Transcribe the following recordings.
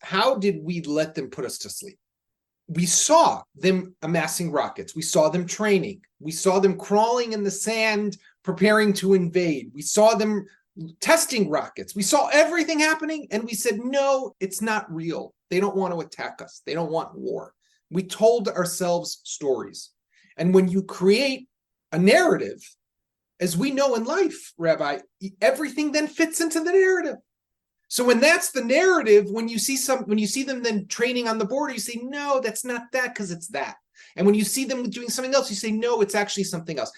how did we let them put us to sleep? We saw them amassing rockets. We saw them training. We saw them crawling in the sand, preparing to invade. We saw them testing rockets. We saw everything happening, and we said, no, it's not real. They don't want to attack us. They don't want war. We told ourselves stories. And when you create a narrative, as we know in life, Rabbi, everything then fits into the narrative. So when that's the narrative, when you see them then training on the border, you say, no, that's not that, because it's that. And when you see them doing something else, you say, no, it's actually something else.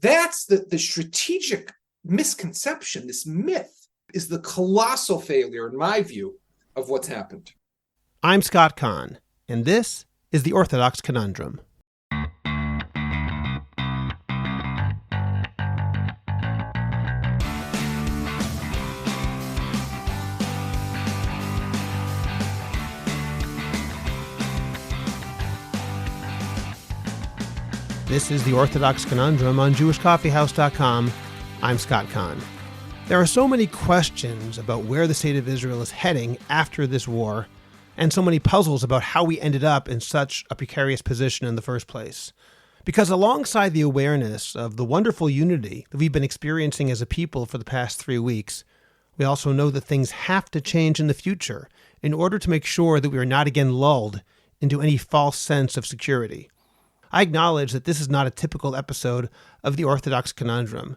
That's the strategic misconception. This myth is the colossal failure, in my view, of what's happened. I'm Scott Kahn, and this is the Orthodox Conundrum. This is the Orthodox Conundrum on JewishCoffeehouse.com. I'm Scott Kahn. There are so many questions about where the state of Israel is heading after this war, and so many puzzles about how we ended up in such a precarious position in the first place. Because alongside the awareness of the wonderful unity that we've been experiencing as a people for the past 3 weeks, we also know that things have to change in the future in order to make sure that we are not again lulled into any false sense of security. I acknowledge that this is not a typical episode of the Orthodox Conundrum.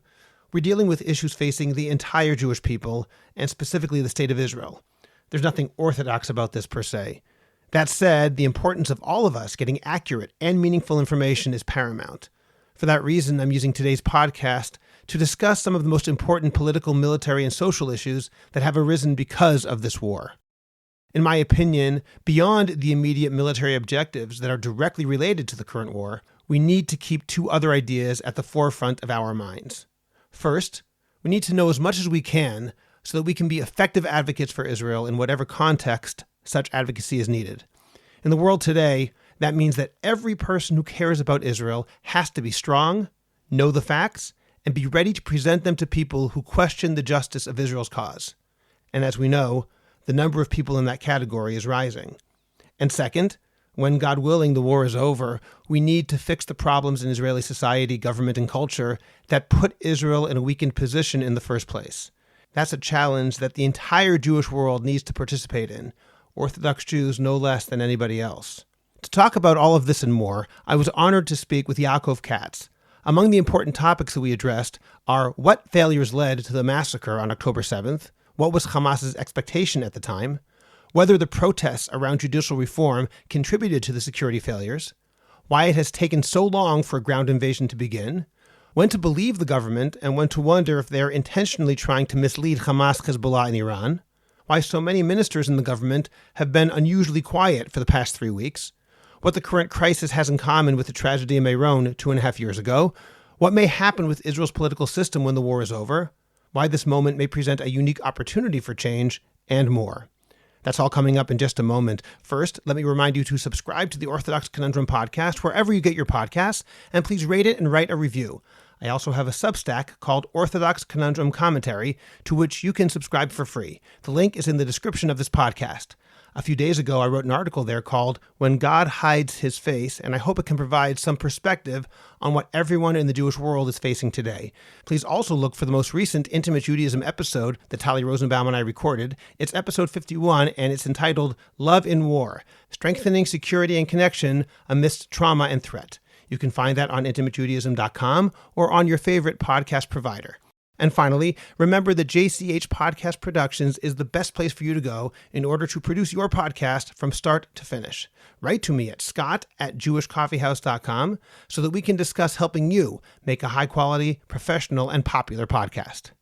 We're dealing with issues facing the entire Jewish people, and specifically the state of Israel. There's nothing orthodox about this per se. That said, the importance of all of us getting accurate and meaningful information is paramount. For that reason, I'm using today's podcast to discuss some of the most important political, military, and social issues that have arisen because of this war. In my opinion, beyond the immediate military objectives that are directly related to the current war, we need to keep two other ideas at the forefront of our minds. First, we need to know as much as we can so that we can be effective advocates for Israel in whatever context such advocacy is needed. In the world today, that means that every person who cares about Israel has to be strong, know the facts, and be ready to present them to people who question the justice of Israel's cause. And as we know, the number of people in that category is rising. And second, when, God willing, the war is over, we need to fix the problems in Israeli society, government, and culture that put Israel in a weakened position in the first place. That's a challenge that the entire Jewish world needs to participate in, Orthodox Jews no less than anybody else. To talk about all of this and more, I was honored to speak with Yaakov Katz. Among the important topics that we addressed are what failures led to the massacre on October 7th, what was Hamas's expectation at the time, whether the protests around judicial reform contributed to the security failures, why it has taken so long for a ground invasion to begin, when to believe the government and when to wonder if they are intentionally trying to mislead Hamas, Hezbollah, and Iran, why so many ministers in the government have been unusually quiet for the past 3 weeks, what the current crisis has in common with the tragedy in Meron 2.5 years ago, what may happen with Israel's political system when the war is over, why this moment may present a unique opportunity for change, and more. That's all coming up in just a moment. First, let me remind you to subscribe to the Orthodox Conundrum podcast wherever you get your podcasts, and please rate it and write a review. I also have a Substack called Orthodox Conundrum Commentary, to which you can subscribe for free. The link is in the description of this podcast. A few days ago, I wrote an article there called When God Hides His Face, and I hope it can provide some perspective on what everyone in the Jewish world is facing today. Please also look for the most recent Intimate Judaism episode that Tali Rosenbaum and I recorded. It's episode 51, and it's entitled Love in War, Strengthening Security and Connection Amidst Trauma and Threat. You can find that on intimatejudaism.com or on your favorite podcast provider. And finally, remember that JCH Podcast Productions is the best place for you to go in order to produce your podcast from start to finish. Write to me at scott@jewishcoffeehouse.com so that we can discuss helping you make a high-quality, professional, and popular podcast.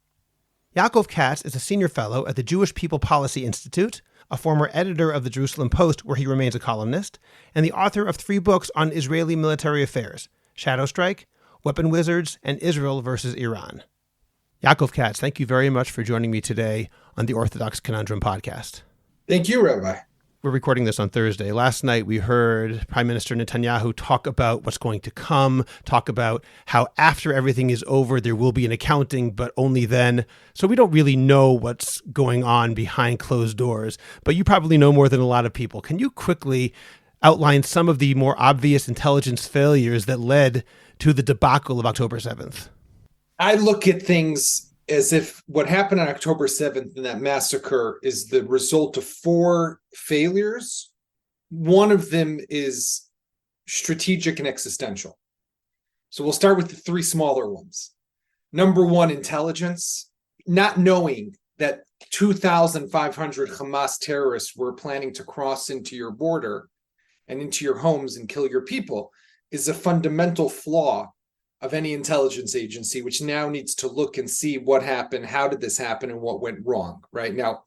Yaakov Katz is a senior fellow at the Jewish People Policy Institute, a former editor of the Jerusalem Post, where he remains a columnist, and the author of 3 books on Israeli military affairs, Shadow Strike, Weapon Wizards, and Israel versus Iran. Yaakov Katz, thank you very much for joining me today on the Orthodox Conundrum podcast. Thank you, Rabbi. we're recording this on Thursday. Last night, we heard Prime Minister Netanyahu talk about what's going to come, talk about how after everything is over, there will be an accounting, but only then. So we don't really know what's going on behind closed doors, but you probably know more than a lot of people. Can you quickly outline some of the more obvious intelligence failures that led to the debacle of October 7th? I look at things as if what happened on October 7th in that massacre is the result of 4 failures. One of them is strategic and existential. So we'll start with the 3 smaller ones. Number 1, intelligence. Not knowing that 2,500 Hamas terrorists were planning to cross into your border and into your homes and kill your people is a fundamental flaw of any intelligence agency, which now needs to look and see what happened, how did this happen, and what went wrong, right? Now,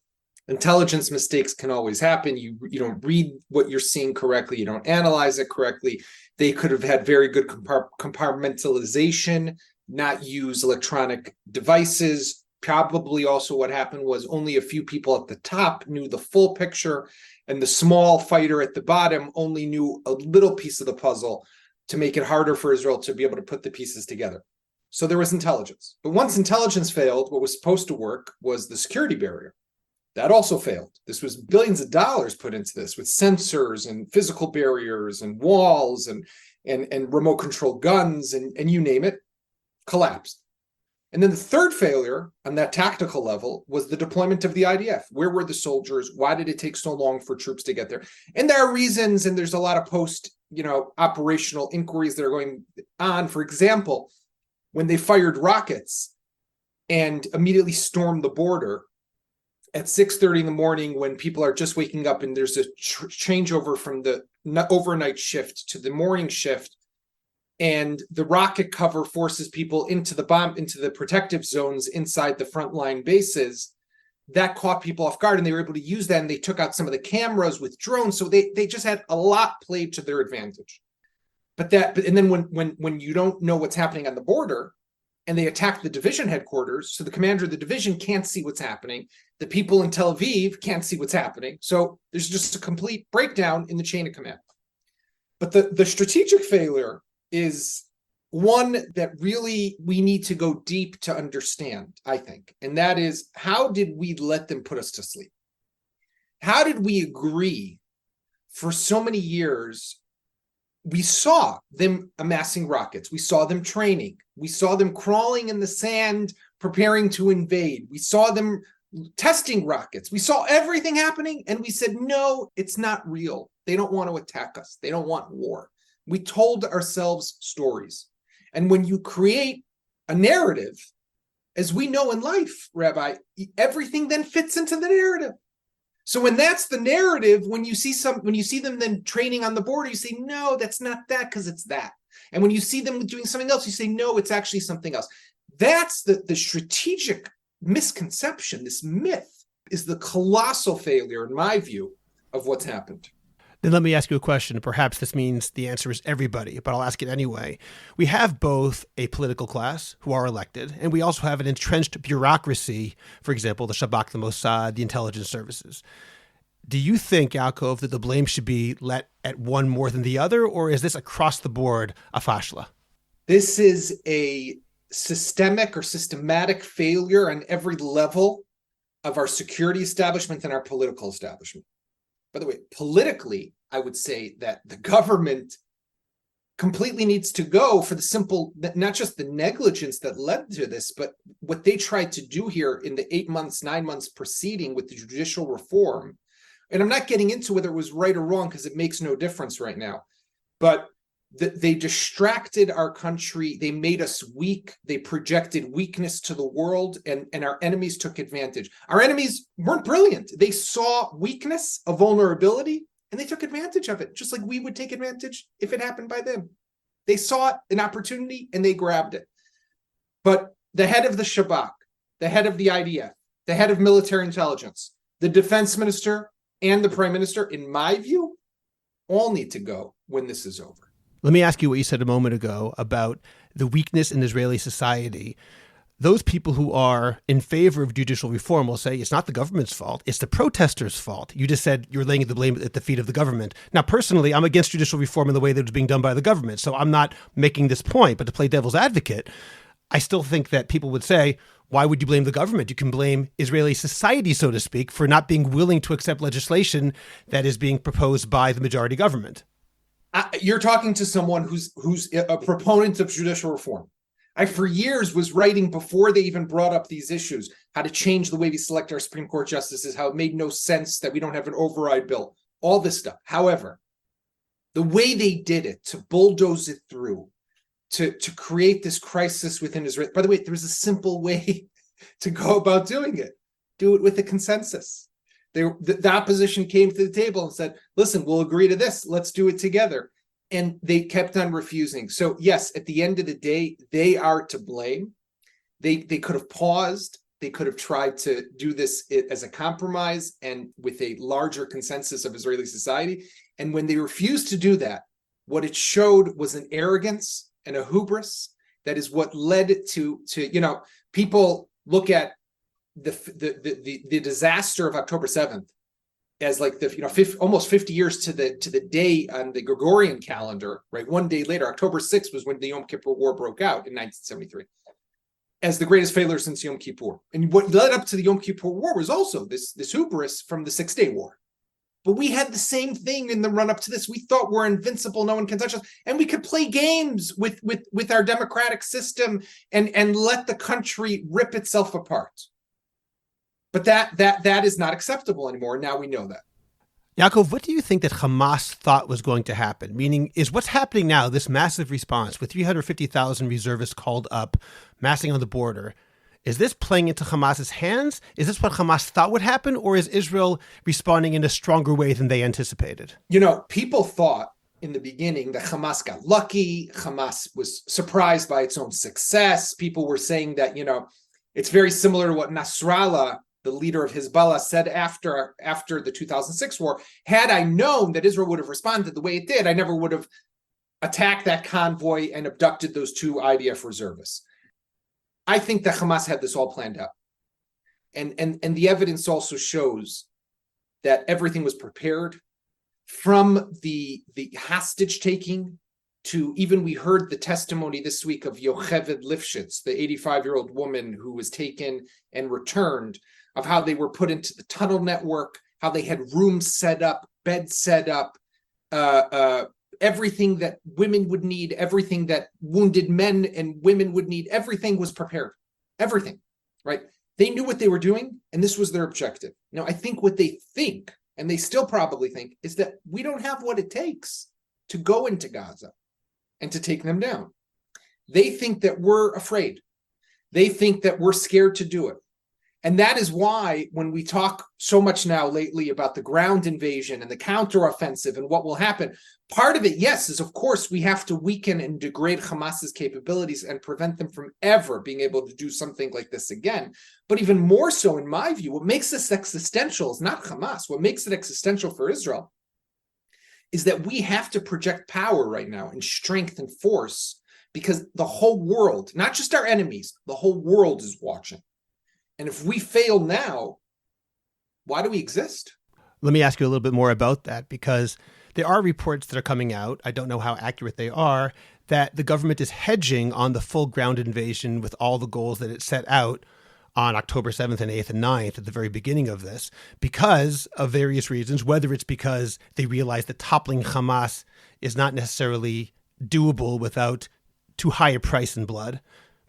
intelligence mistakes can always happen. You don't read what you're seeing correctly. You don't analyze it correctly. They could have had very good compartmentalization, not use electronic devices. Probably also what happened was only a few people at the top knew the full picture, and the small fighter at the bottom only knew a little piece of the puzzle to make it harder for Israel to be able to put the pieces together. So there was intelligence. But once intelligence failed, what was supposed to work was the security barrier. That also failed. This was billions of dollars put into this with sensors and physical barriers and walls and remote control guns and you name it, collapsed. And then the third failure on that tactical level was the deployment of the IDF. Where were the soldiers? Why did it take so long for troops to get there? And there are reasons, and there's a lot of operational inquiries that are going on. For example, when they fired rockets and immediately stormed the border at 6:30 in the morning when people are just waking up and there's a changeover from the overnight shift to the morning shift, and the rocket cover forces people into the protective zones inside the frontline bases, that caught people off guard, and they were able to use that, and they took out some of the cameras with drones. So they just had a lot played to their advantage. And then when you don't know what's happening on the border, and they attack the division headquarters, so the commander of the division can't see what's happening. The people in Tel Aviv can't see what's happening. So there's just a complete breakdown in the chain of command. But the strategic failure is one that really we need to go deep to understand, I think. And that is, how did we let them put us to sleep? How did we agree for so many years? We saw them amassing rockets. We saw them training. We saw them crawling in the sand, preparing to invade. We saw them testing rockets. We saw everything happening, and we said, no, it's not real. They don't want to attack us. They don't want war. We told ourselves stories. And when you create a narrative, as we know in life, Rabbi, everything then fits into the narrative. So when that's the narrative, when you see them then training on the border, you say, no, that's not that, because it's that. And when you see them doing something else, you say, no, it's actually something else. That's the strategic misconception. This myth is the colossal failure, in my view, of what's happened. Then let me ask you a question. Perhaps this means the answer is everybody, but I'll ask it anyway. We have both a political class who are elected, and we also have an entrenched bureaucracy, for example, the Shabak, the Mossad, the intelligence services. Do you think, Yaakov, that the blame should be let at one more than the other, or is this across the board a fashla? This is a systemic or systematic failure on every level of our security establishment and our political establishment. By the way, politically, I would say that the government completely needs to go for the simple, not just the negligence that led to this, but what they tried to do here in the 8 months, 9 months preceding with the judicial reform. And I'm not getting into whether it was right or wrong, because it makes no difference right now. But they distracted our country. They made us weak. They projected weakness to the world, and our enemies took advantage. Our enemies weren't brilliant. They saw weakness, a vulnerability, and they took advantage of it, just like we would take advantage if it happened by them. They saw an opportunity and they grabbed it. But the head of the Shabak, the head of the IDF, the head of military intelligence, the defense minister, and the prime minister, in my view, all need to go when this is over. Let me ask you what you said a moment ago about the weakness in Israeli society. those people who are in favor of judicial reform will say it's not the government's fault, it's the protesters' fault. You just said you're laying the blame at the feet of the government. Now, personally, I'm against judicial reform in the way that it's being done by the government, so I'm not making this point. But to play devil's advocate, I still think that people would say, why would you blame the government? You can blame Israeli society, so to speak, for not being willing to accept legislation that is being proposed by the majority government. You're talking to someone who's a proponent of judicial reform. I, for years, was writing before they even brought up these issues, how to change the way we select our Supreme Court justices, how it made no sense that we don't have an override bill, all this stuff. However, the way they did it, to bulldoze it through, to create this crisis within Israel. By the way, there's a simple way to go about doing it. Do it with a consensus. The opposition came to the table and said, listen, we'll agree to this. Let's do it together. And they kept on refusing. So yes, at the end of the day, they are to blame. They could have paused. They could have tried to do this as a compromise and with a larger consensus of Israeli society. And when they refused to do that, what it showed was an arrogance and a hubris that is what led to people look at the disaster of October 7th as like almost 50 years to the day on the Gregorian calendar, right? One day later, October 6th was when the Yom Kippur War broke out in 1973, as the greatest failure since Yom Kippur. And what led up to the Yom Kippur War was also this hubris from the 6-Day War. But we had the same thing in the run-up to this. We thought we're invincible, no one can touch us, and we could play games with our democratic system and let the country rip itself apart. But that is not acceptable anymore. Now we know that. Yaakov, what do you think that Hamas thought was going to happen? Meaning, is what's happening now, this massive response with 350,000 reservists called up, massing on the border, is this playing into Hamas's hands? Is this what Hamas thought would happen? Or is Israel responding in a stronger way than they anticipated? People thought in the beginning that Hamas got lucky. Hamas was surprised by its own success. People were saying that, it's very similar to what Nasrallah, the leader of Hezbollah, said after the 2006 war. Had I known that Israel would have responded the way it did, I never would have attacked that convoy and abducted those 2 IDF reservists. I think that Hamas had this all planned out. And the evidence also shows that everything was prepared, from the hostage taking to even, we heard the testimony this week of Yocheved Lifshitz, the 85-year-old woman who was taken and returned, of how they were put into the tunnel network, how they had rooms set up, beds set up, everything that women would need, everything that wounded men and women would need, everything was prepared. Everything, right? They knew what they were doing, and this was their objective. Now, I think what they think, and they still probably think, is that we don't have what it takes to go into Gaza and to take them down. They think that we're afraid. They think that we're scared to do it. And that is why when we talk so much now lately about the ground invasion and the counteroffensive and what will happen, part of it, yes, is of course we have to weaken and degrade Hamas's capabilities and prevent them from ever being able to do something like this again. But even more so, in my view, what makes this existential is not Hamas. What makes it existential for Israel is that we have to project power right now and strength and force, because the whole world, not just our enemies, the whole world is watching. And if we fail now, why do we exist? Let me ask you a little bit more about that, because there are reports that are coming out, I don't know how accurate they are, that the government is hedging on the full ground invasion with all the goals that it set out on October 7th and 8th and 9th at the very beginning of this, because of various reasons, whether it's because they realize that toppling Hamas is not necessarily doable without too high a price in blood,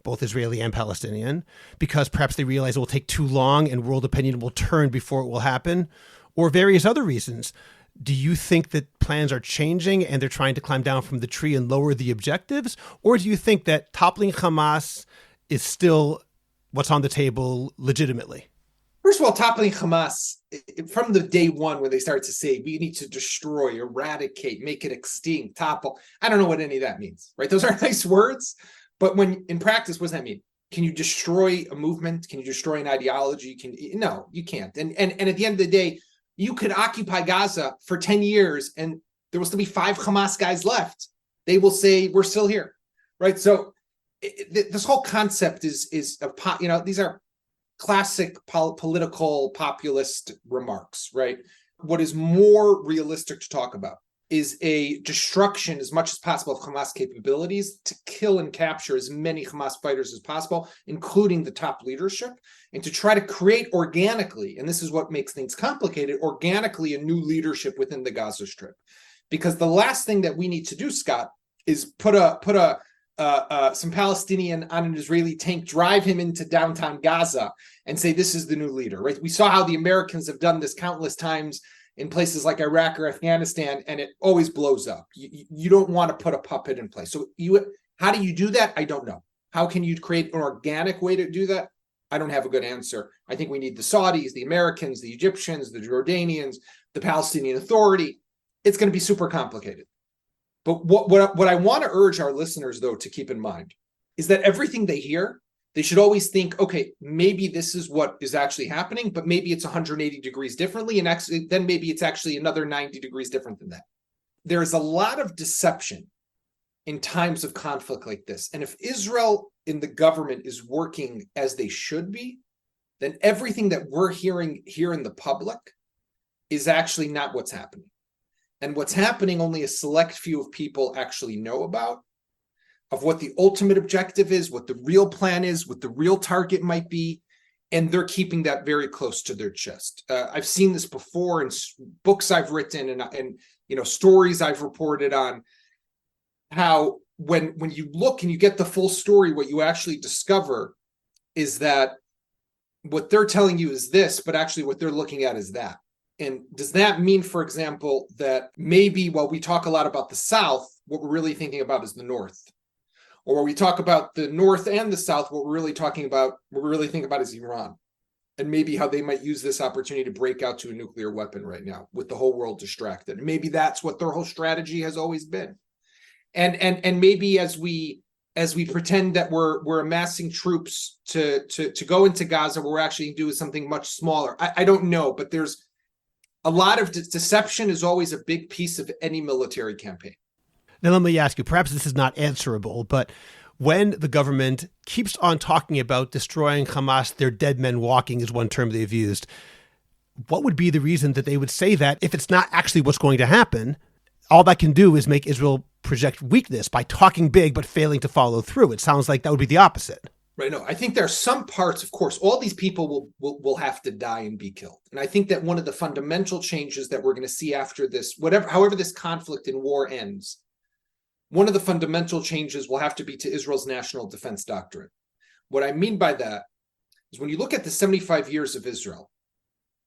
both Israeli and Palestinian, because perhaps they realize it will take too long and world opinion will turn before it will happen, or various other reasons. Do you think that plans are changing and they're trying to climb down from the tree and lower the objectives? Or do you think that toppling Hamas is still what's on the table legitimately? First of all, toppling Hamas, from the day one when they start to say, we need to destroy, eradicate, make it extinct, topple. I don't know what any of that means, right? Those are nice words. But when in practice, what does that mean? Can you destroy a movement? Can you destroy an ideology? No, you can't. And at the end of the day, you could occupy Gaza for 10 years and there will still be 5 Hamas guys left. They will say, we're still here, right? So this whole concept is these are classic political populist remarks, right? What is more realistic to talk about is a destruction as much as possible of Hamas capabilities to kill and capture as many Hamas fighters as possible, including the top leadership, and to try to create organically, and this is what makes things complicated, organically a new leadership within the Gaza Strip. Because the last thing that we need to do, Scott, is put some Palestinian on an Israeli tank, drive him into downtown Gaza and say, this is the new leader, right? We saw how the Americans have done this countless times in places like Iraq or Afghanistan, and it always blows up. You don't want to put a puppet in place. So how do you do that? I don't know. How can you create an organic way to do that? I don't have a good answer. I think we need the Saudis, the Americans, the Egyptians, the Jordanians, the Palestinian Authority. It's going to be super complicated. But what I want to urge our listeners, though, to keep in mind is that everything they hear, they should always think, okay, maybe this is what is actually happening, but maybe it's 180 degrees differently, and then maybe it's actually another 90 degrees different than that. There is a lot of deception in times of conflict like this. And if Israel in the government is working as they should be, then everything that we're hearing here in the public is actually not what's happening. And what's happening, only a select few of people actually know about, of what the ultimate objective is, what the real plan is, what the real target might be, and they're keeping that very close to their chest. I've seen this before in books I've written and stories I've reported on, how when you look and you get the full story, what you actually discover is that what they're telling you is this, but actually what they're looking at is that. And does that mean, for example, that maybe while we talk a lot about the South, what we're really thinking about is the North? Or when we talk about the North and the South, what we're really thinking about is Iran. And maybe how they might use this opportunity to break out to a nuclear weapon right now with the whole world distracted. And maybe that's what their whole strategy has always been. And maybe as we pretend that we're amassing troops to go into Gaza, what we're actually doing something much smaller. I don't know, but there's a lot of deception is always a big piece of any military campaign. Now, let me ask you, perhaps this is not answerable, but when the government keeps on talking about destroying Hamas, their dead men walking is one term they've used, what would be the reason that they would say that if it's not actually what's going to happen? All that can do is make Israel project weakness by talking big but failing to follow through. It sounds like that would be the opposite. Right. No, I think there are some parts, of course, all these people will have to die and be killed. And I think that one of the fundamental changes that we're going to see after this, however this conflict and war ends, one of the fundamental changes will have to be to Israel's national defense doctrine. What I mean by that is when you look at the 75 years of Israel,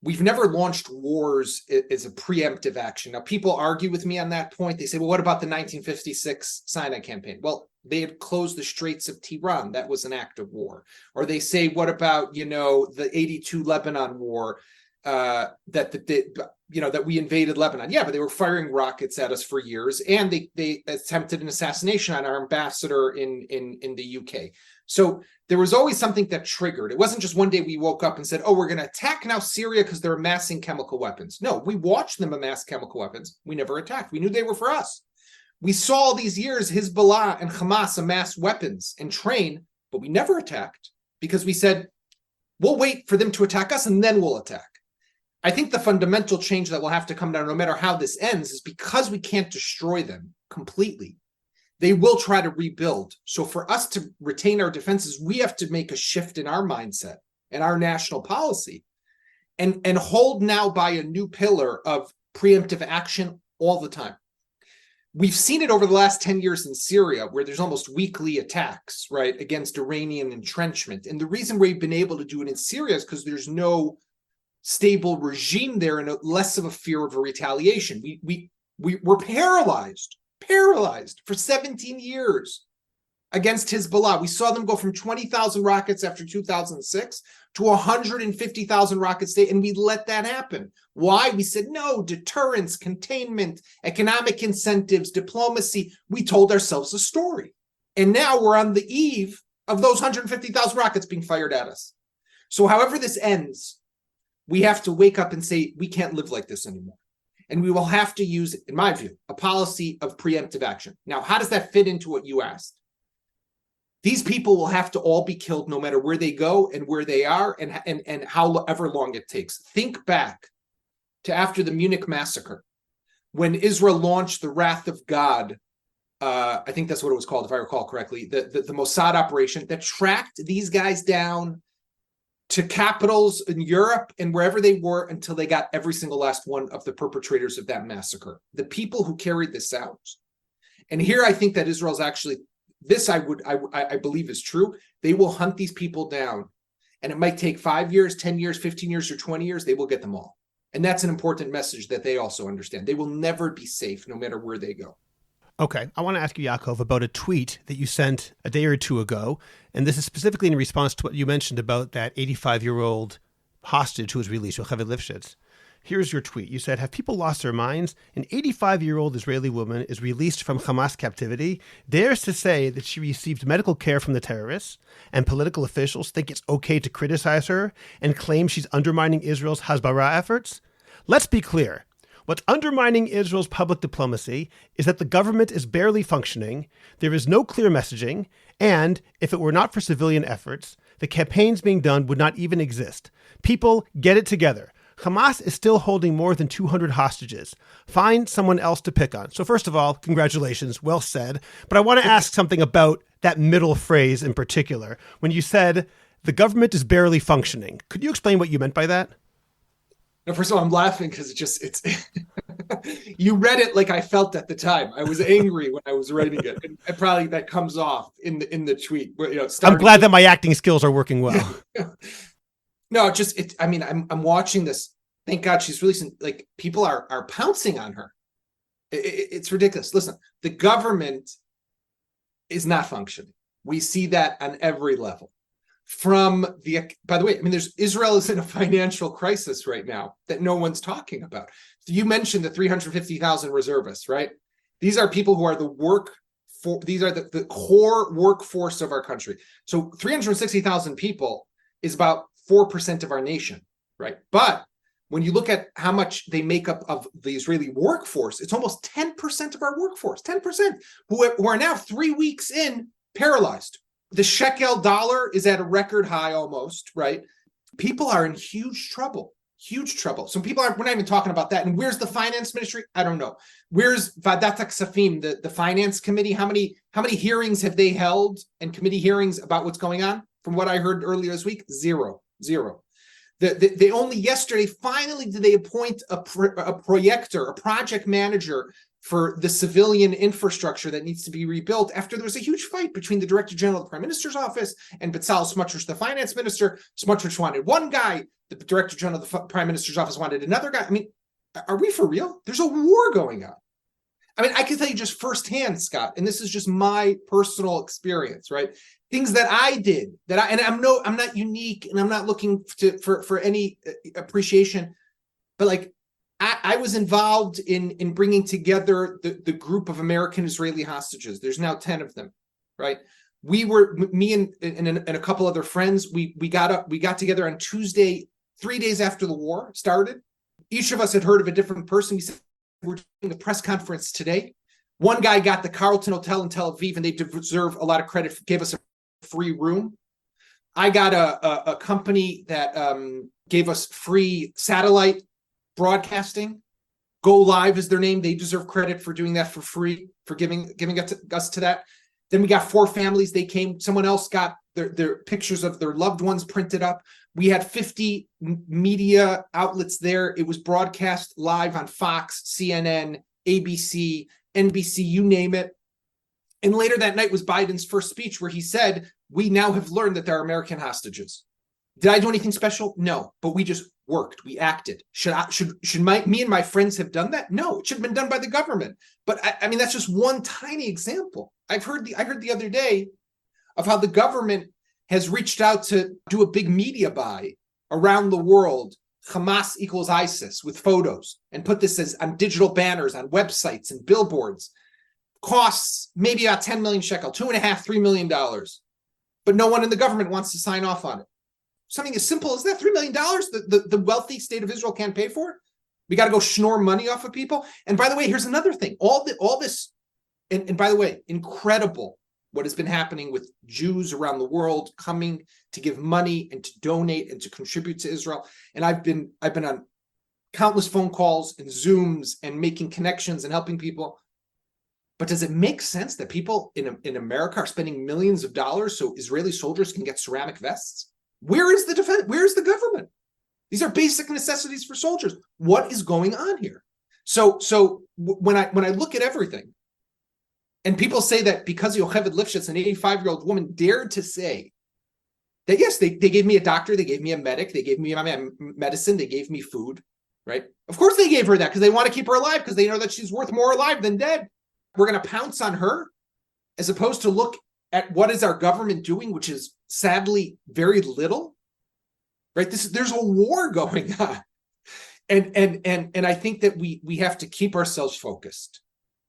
we've never launched wars as a preemptive action. Now, people argue with me on that point. They say, well, what about the 1956 Sinai campaign? Well, they had closed the Straits of Tiran. That was an act of war. Or they say, what about, the 82 Lebanon war that we invaded Lebanon? Yeah, but they were firing rockets at us for years. And they attempted an assassination on our ambassador in the UK. So there was always something that triggered. It wasn't just one day we woke up and said, oh, we're going to attack now Syria because they're amassing chemical weapons. No, we watched them amass chemical weapons. We never attacked. We knew they were for us. We saw all these years Hezbollah and Hamas amass weapons and train, but we never attacked because we said, we'll wait for them to attack us and then we'll attack. I think the fundamental change that will have to come down, no matter how this ends, is because we can't destroy them completely. They will try to rebuild. So for us to retain our defenses, we have to make a shift in our mindset and our national policy and hold now by a new pillar of preemptive action all the time. We've seen it over the last 10 years in Syria, where there's almost weekly attacks, right, against Iranian entrenchment. And the reason we've been able to do it in Syria is because there's no stable regime there and less of a fear of a retaliation. We're paralyzed for 17 years against Hezbollah. We saw them go from 20,000 rockets after 2006 to 150,000 rockets a day, and we let that happen. Why? We said, no, deterrence, containment, economic incentives, diplomacy. We told ourselves a story. And now we're on the eve of those 150,000 rockets being fired at us. So however this ends, we have to wake up and say, we can't live like this anymore. And we will have to use, in my view, a policy of preemptive action. Now, how does that fit into what you asked? These people will have to all be killed no matter where they go and where they are and however long it takes. Think back to after the Munich massacre, when Israel launched the Wrath of God. I think that's what it was called, if I recall correctly, the Mossad operation that tracked these guys down to capitals in Europe and wherever they were until they got every single last one of the perpetrators of that massacre, the people who carried this out. And here I think that Israel's actually, this I believe is true. They will hunt these people down, and it might take 5 years, 10 years, 15 years, or 20 years. They will get them all. And that's an important message that they also understand. They will never be safe no matter where they go. Okay, I want to ask you, Yaakov, about a tweet that you sent a day or two ago, and this is specifically in response to what you mentioned about that 85-year-old hostage who was released, Yocheved Lifshitz. Here's your tweet. You said, have people lost their minds? An 85-year-old Israeli woman is released from Hamas captivity, dares to say that she received medical care from the terrorists, and political officials think it's okay to criticize her and claim she's undermining Israel's Hezbollah efforts? Let's be clear. What's undermining Israel's public diplomacy is that the government is barely functioning, there is no clear messaging, and if it were not for civilian efforts, the campaigns being done would not even exist. People, get it together. Hamas is still holding more than 200 hostages. Find someone else to pick on. So first of all, congratulations, well said. But I want to ask something about that middle phrase in particular. When you said the government is barely functioning, could you explain what you meant by that? Now, first of all, I'm laughing because it's you read it like I felt at the time. I was angry when I was writing it, and probably that comes off in the tweet. I'm glad that my acting skills are working well. No, I'm watching this. Thank God she's releasing. Like, people are pouncing on her. It's ridiculous. Listen, the government is not functioning. We see that on every level. By the way, Israel is in a financial crisis right now that no one's talking about. You mentioned the 350,000 reservists, right? These are people who are these are the core workforce of our country. So 360,000 people is about 4% of our nation, right? But when you look at how much they make up of the Israeli workforce, it's almost 10% of our workforce, 10%, who are now 3 weeks in paralyzed. The shekel dollar is at a record high almost, right? People are in huge trouble. Some people we're not even talking about that. And where's the finance ministry? I don't know. Where's Vadat Ksafim, the finance committee? How many hearings have they held, and committee hearings about what's going on? From what I heard earlier this week, zero. They only yesterday, finally, did they appoint a project manager for the civilian infrastructure that needs to be rebuilt after there was a huge fight between the Director General of the Prime Minister's office and Bezalel Smotrich, the finance minister. Smotrich wanted one guy, the Director General of the Prime Minister's office wanted another guy. Are we for real? There's a war going on. I can tell you just firsthand, Scott, and this is just my personal experience, right? Things that I did I'm not unique, and I'm not looking for any appreciation, but I was involved in bringing together the group of American Israeli hostages. There's now 10 of them, right? Me and a couple other friends, we got together on Tuesday, 3 days after the war started. Each of us had heard of a different person. We said, we're doing a press conference today. One guy got the Carlton Hotel in Tel Aviv, and they deserve a lot of credit, gave us a free room. I got a company that gave us free satellite broadcasting. Go Live is their name. They deserve credit for doing that for free, for giving us to that. Then we got 4 families. They came. Someone else got their pictures of their loved ones printed up. We had 50 media outlets there. It was broadcast live on Fox, CNN, ABC, NBC, you name it. And later that night was Biden's first speech, where he said, we now have learned that there are American hostages. Did I do anything special? No, but we just worked. We acted. Should me and my friends have done that? No, it should have been done by the government. But that's just one tiny example. I heard the other day of how the government has reached out to do a big media buy around the world, Hamas equals ISIS, with photos, and put this as on digital banners on websites and billboards. Costs maybe about 10 million shekel, $2.5–3 million. But no one in the government wants to sign off on it. Something as simple as that, $3 million, the wealthy state of Israel can't pay for it. We got to go schnorr money off of people. And by the way, here's another thing. All this, and by the way, incredible what has been happening with Jews around the world coming to give money and to donate and to contribute to Israel. And I've been on countless phone calls and Zooms and making connections and helping people. But does it make sense that people in America are spending millions of dollars so Israeli soldiers can get ceramic vests? Where is the defense? Where is the government? These are basic necessities for soldiers. What is going on here? So when I look at everything, and people say that because Yocheved Lifshitz, an 85-year-old woman, dared to say that, yes, they gave me a doctor, they gave me a medic, they gave me my medicine, they gave me food, right? Of course they gave her that because they want to keep her alive because they know that she's worth more alive than dead. We're going to pounce on her as opposed to look at what is our government doing, which is sadly very little, right? There's a war going on. And I think that we have to keep ourselves focused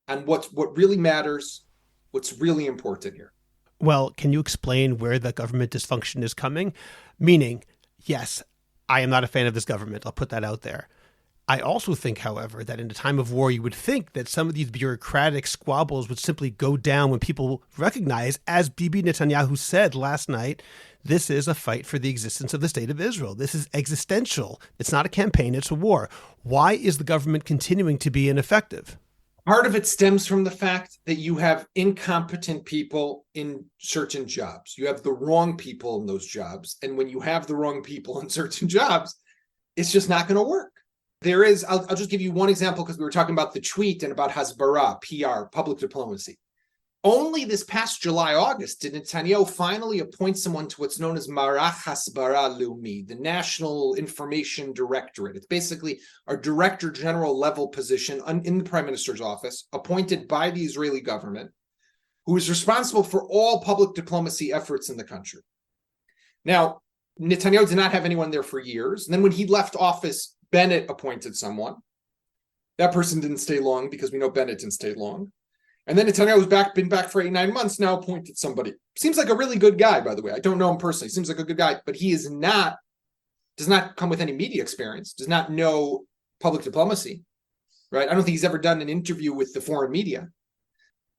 on what really matters, what's really important here. Well, can you explain where the government dysfunction is coming? Meaning, yes, I am not a fan of this government. I'll put that out there. I also think, however, that in a time of war, you would think that some of these bureaucratic squabbles would simply go down when people recognize, as Bibi Netanyahu said last night, this is a fight for the existence of the state of Israel. This is existential. It's not a campaign, it's a war. Why is the government continuing to be ineffective? Part of it stems from the fact that you have incompetent people in certain jobs. You have the wrong people in those jobs. And when you have the wrong people in certain jobs, it's just not going to work. There is, I'll just give you one example because we were talking about the tweet and about Hasbara, PR, public diplomacy. Only this past July, August, did Netanyahu finally appoint someone to what's known as Marach Hasbara Leumi, the National Information Directorate. It's basically a director general level position in the prime minister's office, appointed by the Israeli government, who is responsible for all public diplomacy efforts in the country. Now, Netanyahu did not have anyone there for years. And then when he left office, Bennett appointed someone. That person didn't stay long because we know Bennett didn't stay long. And then Netanyahu's been back for 8-9 months, now appointed somebody. Seems like a really good guy, by the way. I don't know him personally. Seems like a good guy, but he does not come with any media experience, does not know public diplomacy, right? I don't think he's ever done an interview with the foreign media.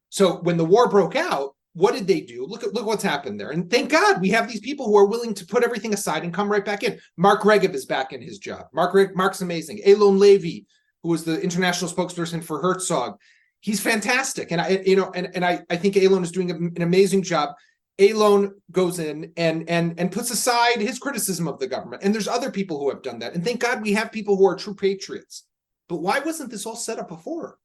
So when the war broke out, what did they do? Look what's happened there. And thank God we have these people who are willing to put everything aside and come right back in. Mark Regev is back in his job. Mark's amazing. Elon Levy, who was the international spokesperson for Herzog, he's fantastic. And I think Elon is doing an amazing job. Elon goes in and puts aside his criticism of the government. And there's other people who have done that. And thank God we have people who are true patriots. But why wasn't this all set up before?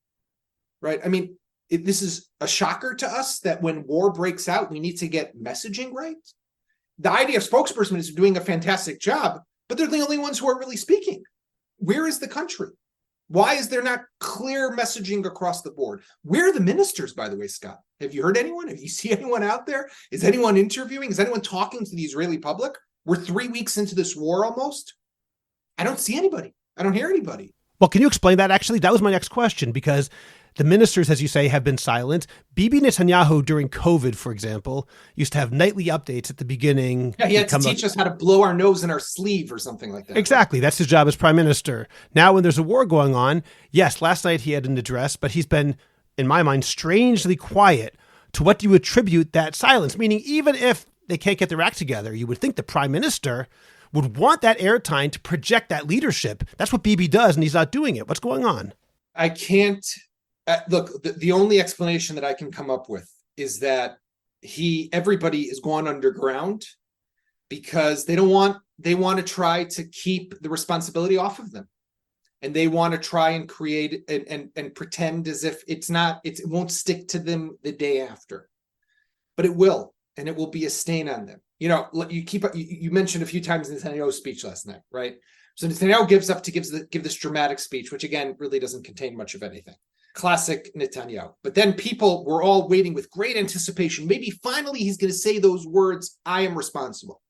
Right? I mean, this is a shocker to us that when war breaks out, we need to get messaging right. The IDF spokesperson is doing a fantastic job, but they're the only ones who are really speaking. Where is the country? Why is there not clear messaging across the board? Where are the ministers, by the way, Scott? Have you heard anyone? Have you seen anyone out there? Is anyone interviewing? Is anyone talking to the Israeli public? We're 3 weeks into this war almost. I don't see anybody. I don't hear anybody. Well, can you explain that? Actually, that was my next question, because the ministers, as you say, have been silent. Bibi Netanyahu, during COVID, for example, used to have nightly updates at the beginning. Yeah, he had to teach us how to blow our nose in our sleeve or something like that. Exactly. That's his job as prime minister. Now, when there's a war going on, yes, last night he had an address, but he's been, in my mind, strangely quiet. To what do you attribute that silence? Meaning, even if they can't get their act together, you would think the prime minister would want that airtime to project that leadership. That's what Bibi does, and he's not doing it. What's going on? I can't... look, the only explanation that I can come up with is that everybody is going underground because they want to try to keep the responsibility off of them. And they want to try and create and pretend as if it won't stick to them the day after. But it will, and it will be a stain on them. You know, you mentioned a few times Netanyahu's speech last night, right? So Netanyahu gives this dramatic speech, which again really doesn't contain much of anything. Classic Netanyahu. But then people were all waiting with great anticipation. Maybe finally he's going to say those words, I am responsible.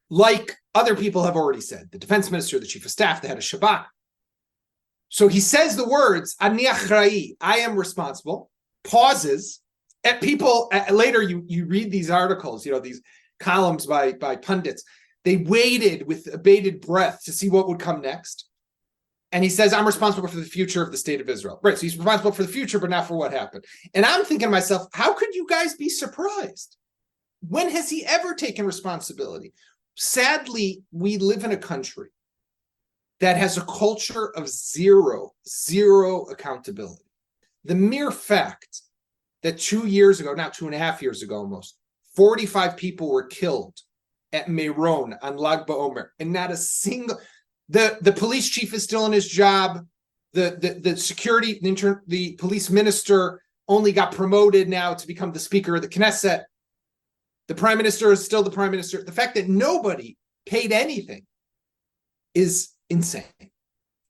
Like other people have already said, the defense minister, the chief of staff, the head of Shabak. So he says the words, Ani achrai, I am responsible, pauses, and people, later you read these articles, these columns by pundits, they waited with bated breath to see what would come next. And he says, I'm responsible for the future of the state of Israel. Right. So he's responsible for the future, but not for what happened. And I'm thinking to myself, how could you guys be surprised? When has he ever taken responsibility? Sadly, we live in a country that has a culture of zero accountability. The mere fact that 2 years ago, now 2.5 years ago almost, 45 people were killed at Meron on Lag BaOmer, and not a single, the police chief is still in his job. The security, the police minister only got promoted now to become the speaker of the Knesset. The prime minister is still the prime minister. The fact that nobody paid anything is insane.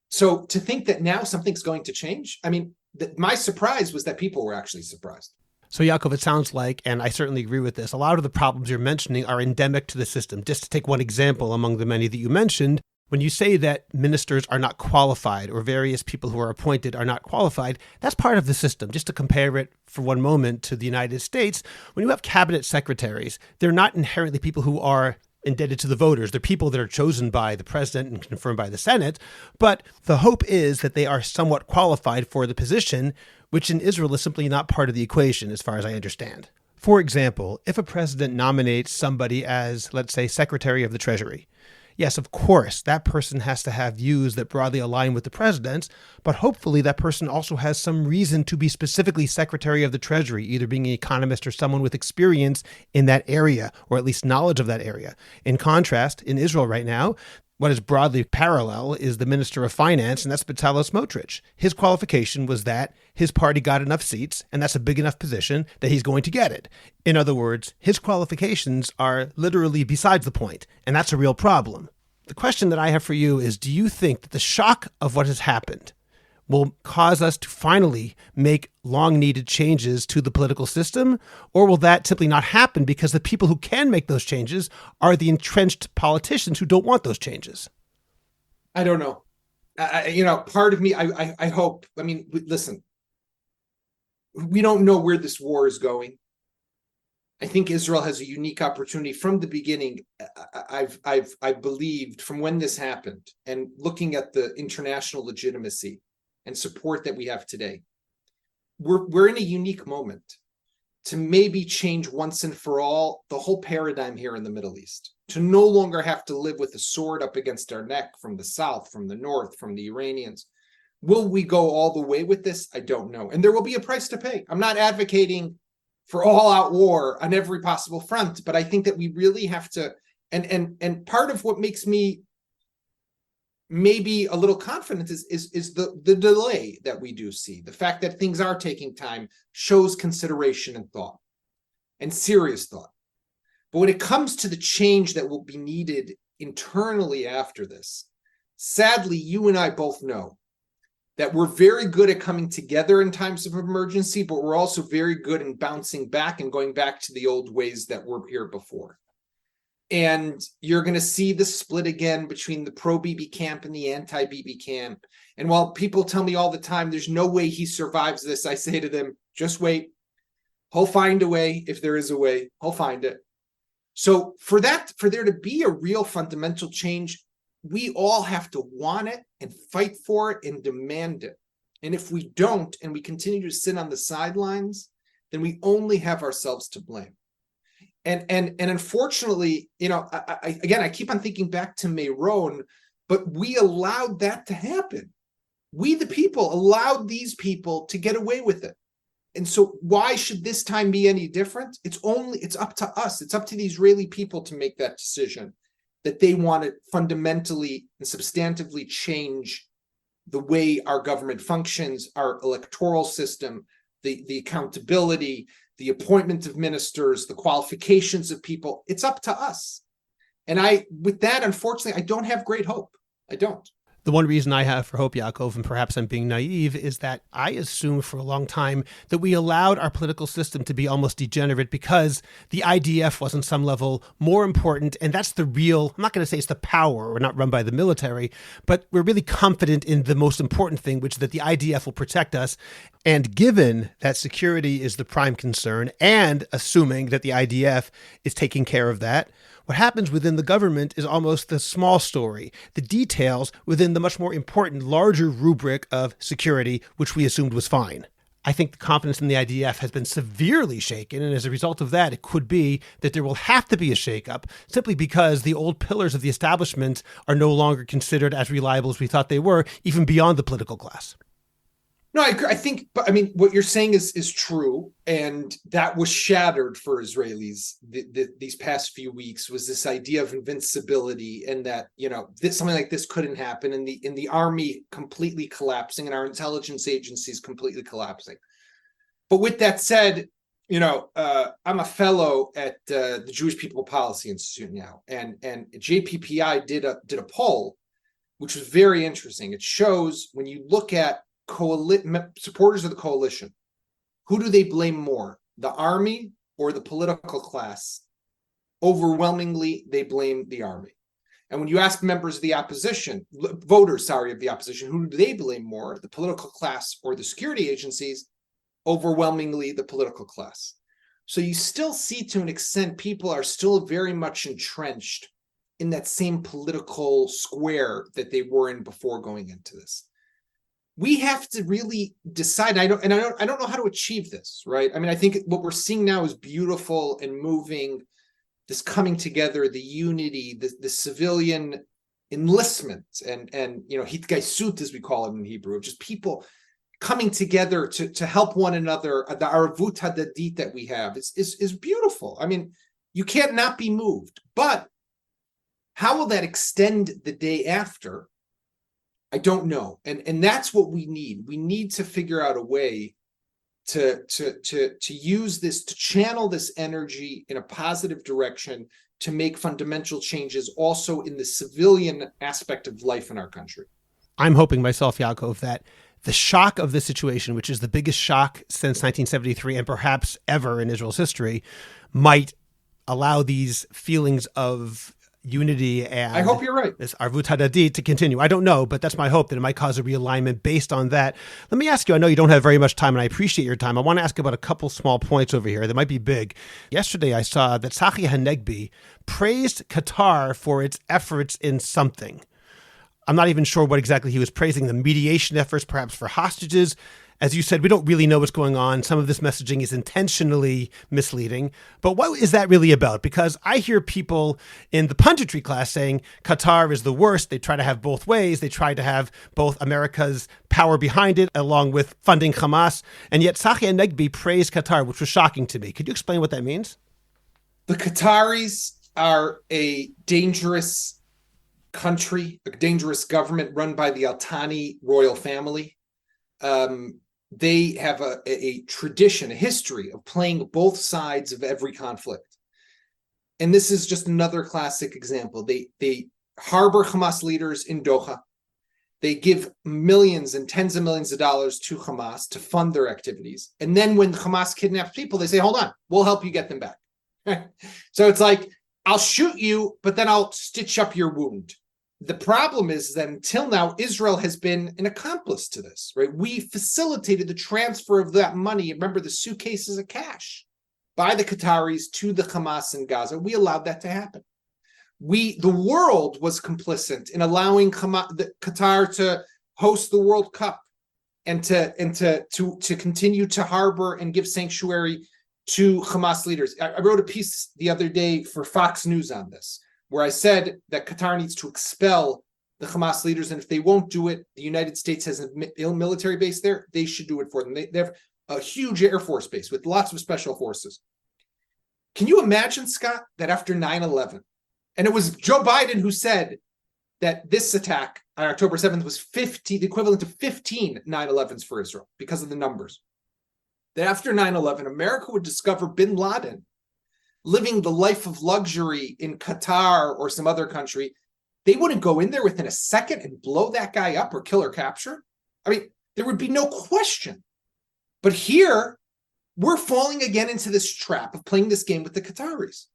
So to think that now something's going to change, I mean, my surprise was that people were actually surprised. So, Yaakov, it sounds like, and I certainly agree with this, a lot of the problems you're mentioning are endemic to the system. Just to take one example among the many that you mentioned, when you say that ministers are not qualified or various people who are appointed are not qualified, that's part of the system. Just to compare it for one moment to the United States, when you have cabinet secretaries, they're not inherently people who are indebted to the voters. They're people that are chosen by the president and confirmed by the Senate. But the hope is that they are somewhat qualified for the position, which in Israel is simply not part of the equation, as far as I understand. For example, if a president nominates somebody as, let's say, Secretary of the Treasury, yes, of course, that person has to have views that broadly align with the president's, but hopefully that person also has some reason to be specifically Secretary of the Treasury, either being an economist or someone with experience in that area, or at least knowledge of that area. In contrast, in Israel right now, what is broadly parallel is the Minister of Finance, and that's Bezalel Smotrich. His qualification was that his party got enough seats, and that's a big enough position that he's going to get it. In other words, his qualifications are literally besides the point, and that's a real problem. The question that I have for you is, do you think that the shock of what has happened will cause us to finally make long-needed changes to the political system, or will that simply not happen because the people who can make those changes are the entrenched politicians who don't want those changes? I don't know. Part of me, I hope. I mean, listen, we don't know where this war is going. I think Israel has a unique opportunity from the beginning. I've believed from when this happened, and looking at the international legitimacy and support that we have today, we're in a unique moment to maybe change once and for all the whole paradigm here in the Middle East, to no longer have to live with a sword up against our neck from the south, from the north, from the Iranians. Will we go all the way with this? I don't know. And there will be a price to pay. I'm not advocating for all-out war on every possible front, but I think that we really have to, and part of what makes me maybe a little confident is the delay that we do see. The fact that things are taking time shows consideration and thought, and serious thought. But when it comes to the change that will be needed internally after this, sadly, you and I both know that we're very good at coming together in times of emergency, but we're also very good in bouncing back and going back to the old ways that were here before. And you're going to see the split again between the pro-Bibi camp and the anti-Bibi camp. And while people tell me all the time, there's no way he survives this, I say to them, just wait. He'll find a way. If there is a way, he'll find it. So for there to be a real fundamental change, we all have to want it and fight for it and demand it. And if we don't, and we continue to sit on the sidelines, then we only have ourselves to blame. And unfortunately, I keep on thinking back to Meron, but we allowed that to happen. We, the people, allowed these people to get away with it. And so why should this time be any different? It's up to us. It's up to the Israeli people to make that decision, that they want to fundamentally and substantively change the way our government functions, our electoral system, the accountability, the appointment of ministers, the qualifications of people. It's up to us. And with that, unfortunately, I don't have great hope. I don't. The one reason I have for hope, Yaakov, and perhaps I'm being naive, is that I assumed for a long time that we allowed our political system to be almost degenerate because the IDF was on some level more important. And that's the real, I'm not going to say it's the power, we're not run by the military, but we're really confident in the most important thing, which is that the IDF will protect us. And given that security is the prime concern, and assuming that the IDF is taking care of that, What happens within the government is almost the small story, the details within the much more important, larger rubric of security, which we assumed was fine. I think the confidence in the IDF has been severely shaken, and as a result of that, it could be that there will have to be a shakeup simply because the old pillars of the establishment are no longer considered as reliable as we thought they were, even beyond the political class. No, I agree. I think, but I mean, what you're saying is true, and that was shattered for Israelis these past few weeks. Was this idea of invincibility, and that something like this couldn't happen, and the army completely collapsing, and our intelligence agencies completely collapsing. But with that said, I'm a fellow at the Jewish People Policy Institute now, and JPPI did a poll, which was very interesting. It shows when you look at supporters of the coalition, who do they blame more, the army or the political class? Overwhelmingly, they blame the army. And when you ask members of the opposition, voters, of the opposition, who do they blame more, the political class or the security agencies? Overwhelmingly, the political class. So you still see, to an extent, people are still very much entrenched in that same political square that they were in before going into this. We have to really decide. I don't know how to achieve this, right? I mean, I think what we're seeing now is beautiful and moving. This coming together, the unity, the civilian enlistment, and hitgaisut, as we call it in Hebrew, just people coming together to help one another. The arvut hadadit that we have is beautiful. I mean, you can't not be moved. But how will that extend the day after? I don't know. And that's what we need. We need to figure out a way to use this, to channel this energy in a positive direction, to make fundamental changes also in the civilian aspect of life in our country. I'm hoping myself, Yaakov, that the shock of this situation, which is the biggest shock since 1973 and perhaps ever in Israel's history, might allow these feelings of unity and I hope you're right. This arvut hadadit to continue. I don't know, but that's my hope, that it might cause a realignment based on that. Let me ask you, I know you don't have very much time and I appreciate your time. I want to ask about a couple small points over here that might be big. Yesterday, I saw that Tzachi Hanegbi praised Qatar for its efforts in something. I'm not even sure what exactly he was praising, the mediation efforts, perhaps for hostages. As you said, we don't really know what's going on. Some of this messaging is intentionally misleading. But what is that really about? Because I hear people in the punditry class saying Qatar is the worst. They try to have both ways. They try to have both America's power behind it, along with funding Hamas. And yet Tzachi Hanegbi praised Qatar, which was shocking to me. Could you explain what that means? The Qataris are a dangerous country, a dangerous government run by the Al Thani royal family. They have a tradition, a history of playing both sides of every conflict. And this is just another classic example. They harbor Hamas leaders in Doha. They give millions and tens of millions of dollars to Hamas to fund their activities. And then when Hamas kidnaps people, they say, hold on, we'll help you get them back. So it's like, I'll shoot you, but then I'll stitch up your wound. The problem is that until now, Israel has been an accomplice to this, right? We facilitated the transfer of that money. Remember the suitcases of cash by the Qataris to the Hamas in Gaza. We allowed that to happen. The world was complicit in allowing Qatar to host the World Cup and to continue to harbor and give sanctuary to Hamas leaders. I wrote a piece the other day for Fox News on this, where I said that Qatar needs to expel the Hamas leaders, and if they won't do it, the United States has a military base there. They should do it for them. They have a huge Air Force base with lots of special forces. Can you imagine, Scott, that after 9/11, and it was Joe Biden who said that this attack on October 7th was the equivalent of 15 9/11s for Israel because of the numbers, that after 9/11, America would discover bin Laden living the life of luxury in Qatar or some other country, they wouldn't go in there within a second and blow that guy up or kill or capture? I mean, there would be no question. But here, we're falling again into this trap of playing this game with the Qataris.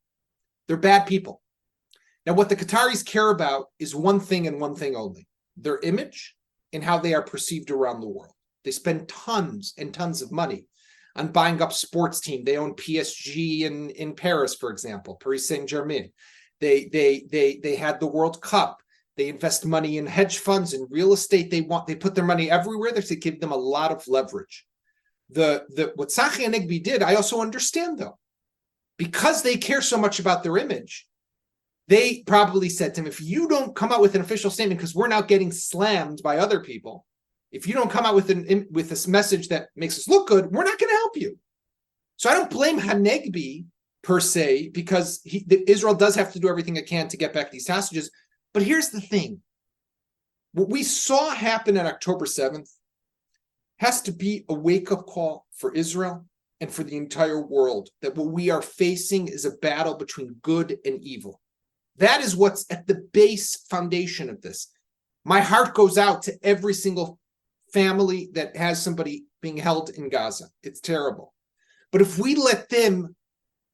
They're bad people. Now, what the Qataris care about is one thing and one thing only: their image and how they are perceived around the world. They spend tons and tons of money on buying up sports team. They own PSG in Paris, for example, Paris Saint-Germain. They had the World Cup. They invest money in hedge funds and real estate. They put their money everywhere. They give them a lot of leverage. What Tzachi and Negbi did, I also understand though, because they care so much about their image. They probably said to him, if you don't come out with an official statement, because we're now getting slammed by other people, if you don't come out with this message that makes us look good, we're not going to help you. So I don't blame Hanegbi per se, because Israel does have to do everything it can to get back these hostages. But here's the thing. What we saw happen on October 7th has to be a wake-up call for Israel and for the entire world, that what we are facing is a battle between good and evil. That is what's at the base foundation of this. My heart goes out to every single family that has somebody being held in Gaza. It's terrible. But if we let them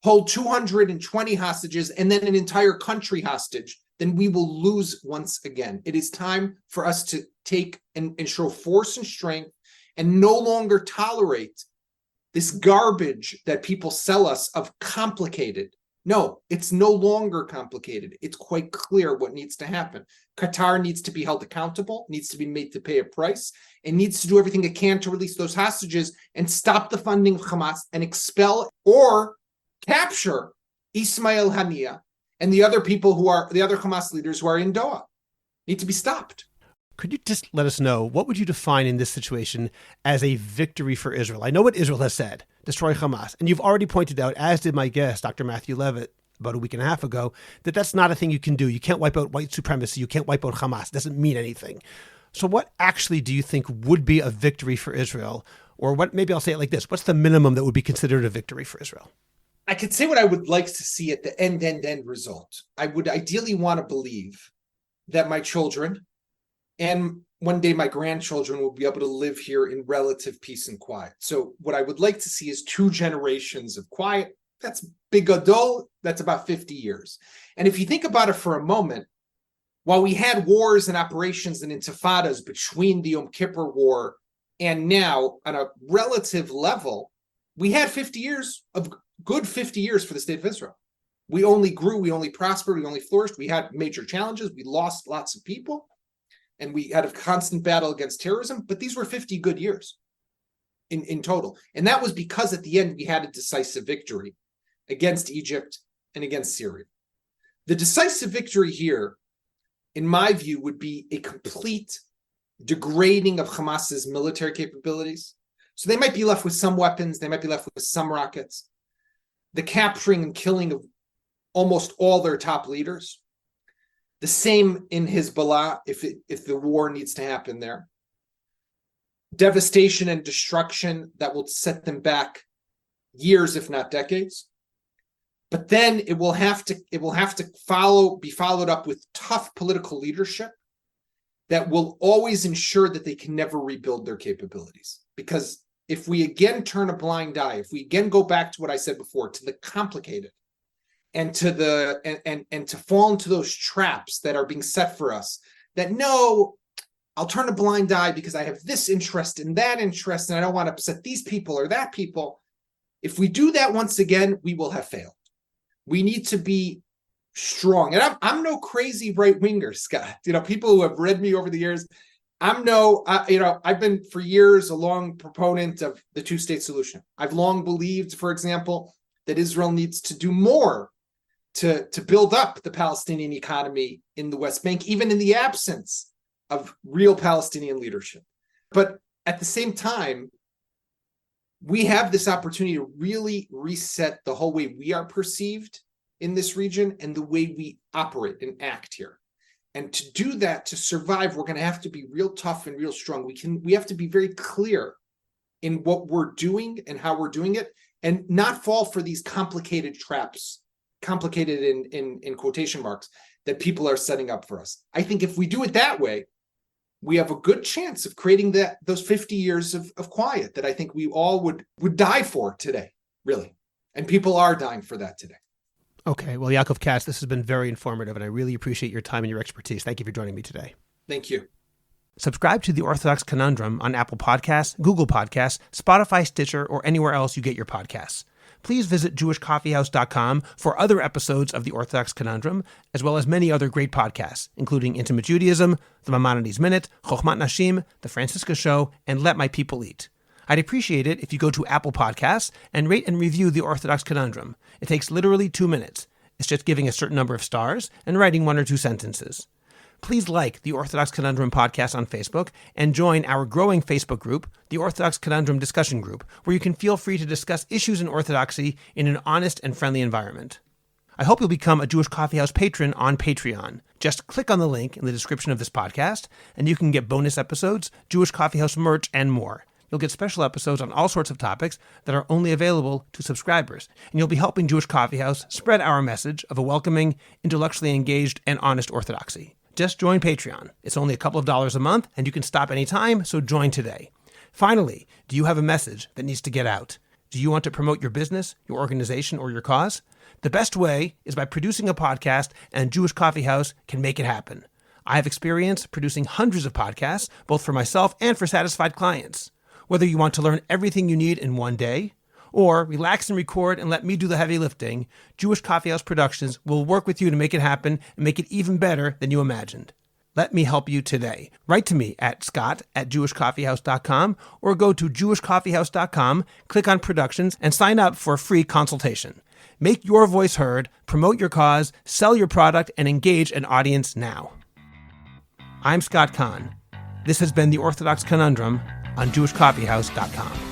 hold 220 hostages and then an entire country hostage, then we will lose once again. It is time for us to take and show force and strength and no longer tolerate this garbage that people sell us of complicated. No, it's no longer complicated. It's quite clear what needs to happen. Qatar needs to be held accountable, needs to be made to pay a price, and needs to do everything it can to release those hostages and stop the funding of Hamas and expel or capture Ismail Haniyeh and the other people who are the other Hamas leaders who are in Doha. Need to be stopped. Could you just let us know, what would you define in this situation as a victory for Israel? I know what Israel has said, destroy Hamas. And you've already pointed out, as did my guest, Dr. Matthew Levitt, about a week and a half ago, that that's not a thing you can do. You can't wipe out white supremacy. You can't wipe out Hamas. It doesn't mean anything. So what actually do you think would be a victory for Israel? Or what? Maybe I'll say it like this. What's the minimum that would be considered a victory for Israel? I could say what I would like to see at the end result. I would ideally want to believe that my children and one day my grandchildren will be able to live here in relative peace and quiet. So what I would like to see is 2 generations of quiet. That's bigadol. That's about 50 years. And if you think about it for a moment, while we had wars and operations and intifadas between the Yom Kippur War and now on a relative level, we had 50 years of good 50 years for the state of Israel. We only grew, we only prospered, we only flourished. We had major challenges. We lost lots of people. And we had a constant battle against terrorism, but these were 50 good years in total. And that was because at the end, we had a decisive victory against Egypt and against Syria. The decisive victory here, in my view, would be a complete degrading of Hamas's military capabilities. So they might be left with some weapons, they might be left with some rockets, the capturing and killing of almost all their top leaders. The same in Hezbollah, if the war needs to happen there. Devastation and destruction that will set them back years, if not decades. But then it will have to be followed up with tough political leadership that will always ensure that they can never rebuild their capabilities. Because if we again turn a blind eye, if we again go back to what I said before, to the complicated, and to fall into those traps that are being set for us, that no, I'll turn a blind eye because I have this interest and that interest, and I don't want to upset these people or that people. If we do that once again, we will have failed. We need to be strong. And I'm no crazy right-winger, Scott. People who have read me over the years, I've been for years a long proponent of the 2-state solution. I've long believed, for example, that Israel needs to do more to build up the Palestinian economy in the West Bank, even in the absence of real Palestinian leadership. But at the same time, we have this opportunity to really reset the whole way we are perceived in this region and the way we operate and act here. And to do that, to survive, we're going to have to be real tough and real strong. We have to be very clear in what we're doing and how we're doing it, and not fall for these complicated traps, complicated in quotation marks, that people are setting up for us. I think if we do it that way, we have a good chance of creating those 50 years of quiet that I think we all would die for today, really. And people are dying for that today. Okay. Well, Yaakov Katz, this has been very informative, and I really appreciate your time and your expertise. Thank you for joining me today. Thank you. Subscribe to The Orthodox Conundrum on Apple Podcasts, Google Podcasts, Spotify, Stitcher, or anywhere else you get your podcasts. please visit jewishcoffeehouse.com for other episodes of The Orthodox Conundrum, as well as many other great podcasts, including Intimate Judaism, The Maimonides Minute, Chochmat Nashim, The Francisca Show, and Let My People Eat. I'd appreciate it if you go to Apple Podcasts and rate and review The Orthodox Conundrum. It takes literally 2 minutes. It's just giving a certain number of stars and writing 1 or 2 sentences. Please like the Orthodox Conundrum podcast on Facebook and join our growing Facebook group, the Orthodox Conundrum Discussion Group, where you can feel free to discuss issues in Orthodoxy in an honest and friendly environment. I hope you'll become a Jewish Coffee House patron on Patreon. Just click on the link in the description of this podcast, and you can get bonus episodes, Jewish Coffee House merch, and more. You'll get special episodes on all sorts of topics that are only available to subscribers, and you'll be helping Jewish Coffee House spread our message of a welcoming, intellectually engaged, and honest Orthodoxy. Just join Patreon. It's only a couple of dollars a month, and you can stop anytime, so join today. Finally, do you have a message that needs to get out? Do you want to promote your business, your organization, or your cause? The best way is by producing a podcast, and Jewish Coffee House can make it happen. I have experience producing hundreds of podcasts, both for myself and for satisfied clients. Whether you want to learn everything you need in one day, or relax and record and let me do the heavy lifting, Jewish Coffee House Productions will work with you to make it happen and make it even better than you imagined. Let me help you today. Write to me at scott@jewishcoffeehouse.com or go to jewishcoffeehouse.com, click on Productions, and sign up for a free consultation. Make your voice heard, promote your cause, sell your product, and engage an audience now. I'm Scott Kahn. This has been The Orthodox Conundrum on jewishcoffeehouse.com.